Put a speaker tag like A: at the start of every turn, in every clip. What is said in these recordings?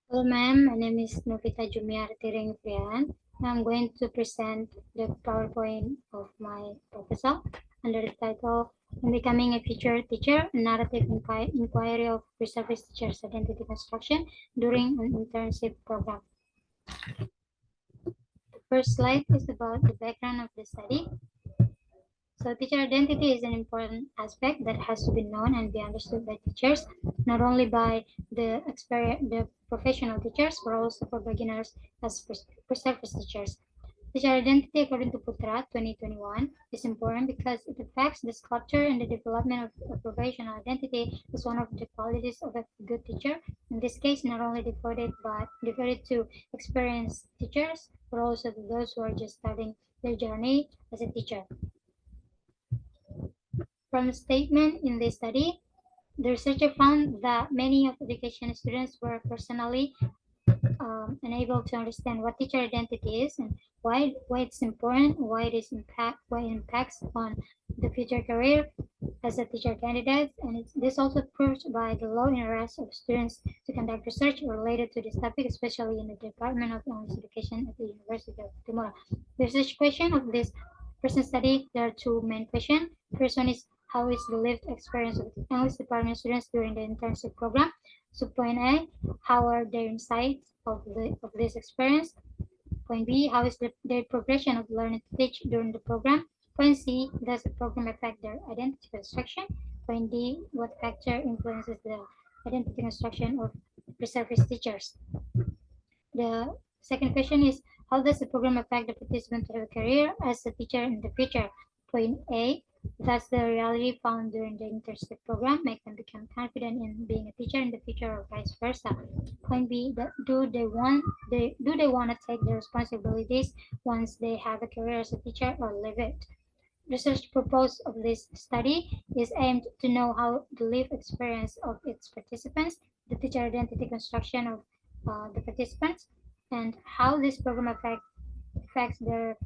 A: Hello, ma'am. My name is Novita Rengifuryaan. I'm going to present the PowerPoint of my proposal under the title "On Becoming a Future Teacher: Narrative Inquiry of Reservist Teachers' Identity Construction During an Internship Program." The first slide is about the background of the study. So teacher identity is an important aspect that has to be known and be understood by teachers, not only by the professional teachers, but also for beginners as pre-service teachers. Teacher identity, according to Putra 2021, is important because it affects the structure and the development of a professional identity as one of the qualities of a good teacher. In this case, not only devoted to experienced teachers, but also to those who are just starting their journey as a teacher. From a statement in the study, the researcher found that many of education students were personally unable to understand what teacher identity is and why it's important, why it impacts on the future career as a teacher candidate, and this also proved by the low interest of students to conduct research related to this topic, especially in the Department of English Education at the University of Timor. The research question of this present study, there are two main questions. First one is how is the lived experience of English department students during the internship program? So point A, how are their insights of this experience? Point B, how is their progression of learning to teach during the program? Point C, does the program affect their identity construction? Point D, what factor influences the identity construction of reservist teachers? The second question is, how does the program affect the participant to have a career as a teacher in the future? Point A, does the reality found during the internship program make them become confident in being a teacher in the future or vice versa? Point B, do they want to take the responsibilities once they have a career as a teacher or leave it? Research purpose of this study is aimed to know how the lived experience of its participants, the teacher identity construction of the participants, and how this program affects their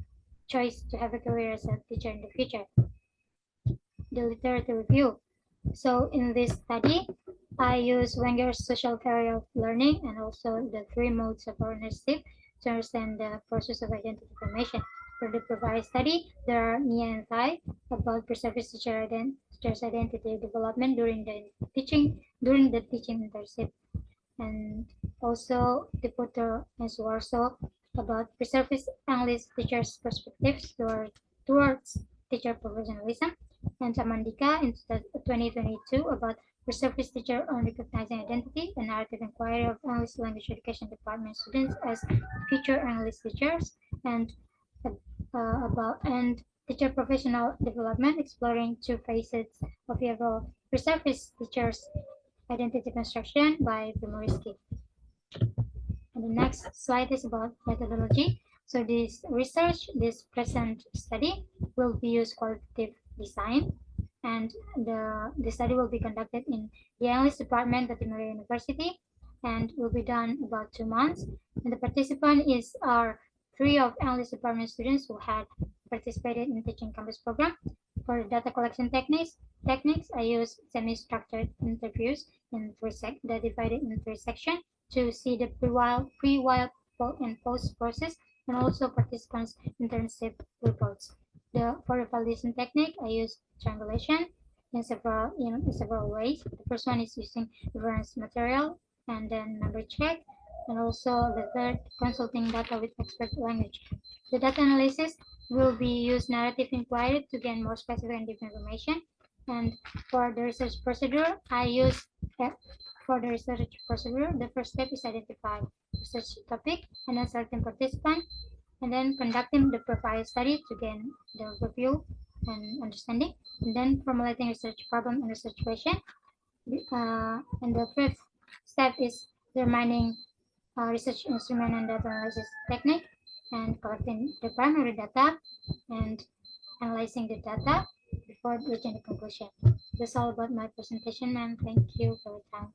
A: choice to have a career as a teacher in the future. The literature review. So in this study, I use Wenger's social theory of learning and also the three modes of ownership to understand the process of identity formation. For the provided study, there are Mia and Thai about preserving teacher's identity development during the teaching internship, and also the Puto and Suarso about preserving English teachers' perspectives towards teacher professionalism, and Samandika in 2022 about resurface teacher on recognizing identity and narrative inquiry of English language education department students as future English teachers, and about teacher professional development exploring two facets of behavioral resurface teachers identity construction by Primorisky. And the next slide is about methodology. So this present study will be used qualitative design, and the study will be conducted in the English department at the Timor University and will be done about 2 months. And the participant are three of English department students who had participated in teaching campus program. For data collection techniques, I use semi-structured interviews in that divided in three sections to see the pre-while and post process, and also participants' internship reports. For the validation technique, I use triangulation in several ways. The first one is using reference material and then number check, and also the third, consulting data with expert language. The data analysis will be used narrative inquiry to gain more specific and deep information. And for the research procedure, for the research procedure, the first step is identify research topic and then selecting participant, and then conducting the profile study to gain the review and understanding, and then formulating research problem and research question. And the fifth step is determining research instrument and data analysis technique, and collecting the primary data and analyzing the data before reaching the conclusion. That's all about my presentation, ma'am. Thank you for your time.